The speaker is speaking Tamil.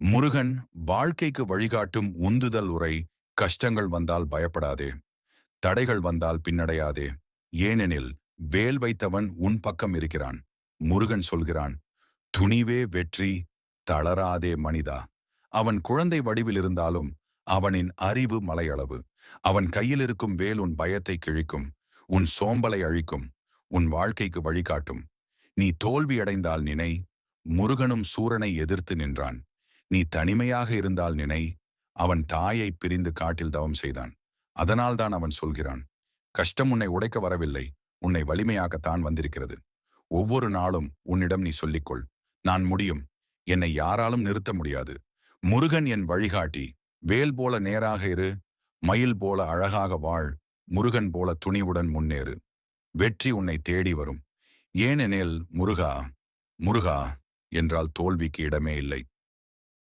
முருகன் வாழ்க்கைக்கு வழிகாட்டும் உந்துதல் உரை. கஷ்டங்கள் வந்தால் பயப்படாதே, தடைகள் வந்தால் பின்னடையாதே, ஏனெனில் வேல் வைத்தவன் உன் பக்கம் இருக்கிறான். முருகன் சொல்கிறான், துணிவே வெற்றி, தளராதே மனிதா. அவன் குழந்தை வடிவில் இருந்தாலும் அவனின் அறிவு மலையளவு. அவன் கையில் இருக்கும் வேல் உன் பயத்தை கிழிக்கும், உன் சோம்பலை அழிக்கும், உன் வாழ்க்கைக்கு வழிகாட்டும். நீ தோல்வியடைந்தால் நினை, முருகனும் சூரனை எதிர்த்து நின்றான். நீ தனிமையாக இருந்தால் நினை, அவன் தாயை பிரிந்து காட்டில் தவம் செய்தான். அதனால்தான் அவன் சொல்கிறான், கஷ்டம் உன்னை உடைக்க வரவில்லை, உன்னை வலிமையாகத்தான் வந்திருக்கிறது. ஒவ்வொரு நாளும் உன்னிடம் நீ சொல்லிக்கொள், நான் முடியும், என்னை யாராலும் நிறுத்த முடியாது. முருகன் என் வழிகாட்டி. வேல் போல நேராக இரு, மயில் போல அழகாக வாழ், முருகன் போல துணிவுடன் முன்னேறு. வெற்றி உன்னை தேடி வரும். ஏனெனில் முருகா, முருகா என்றால் தோல்விக்கு இடமே இல்லை.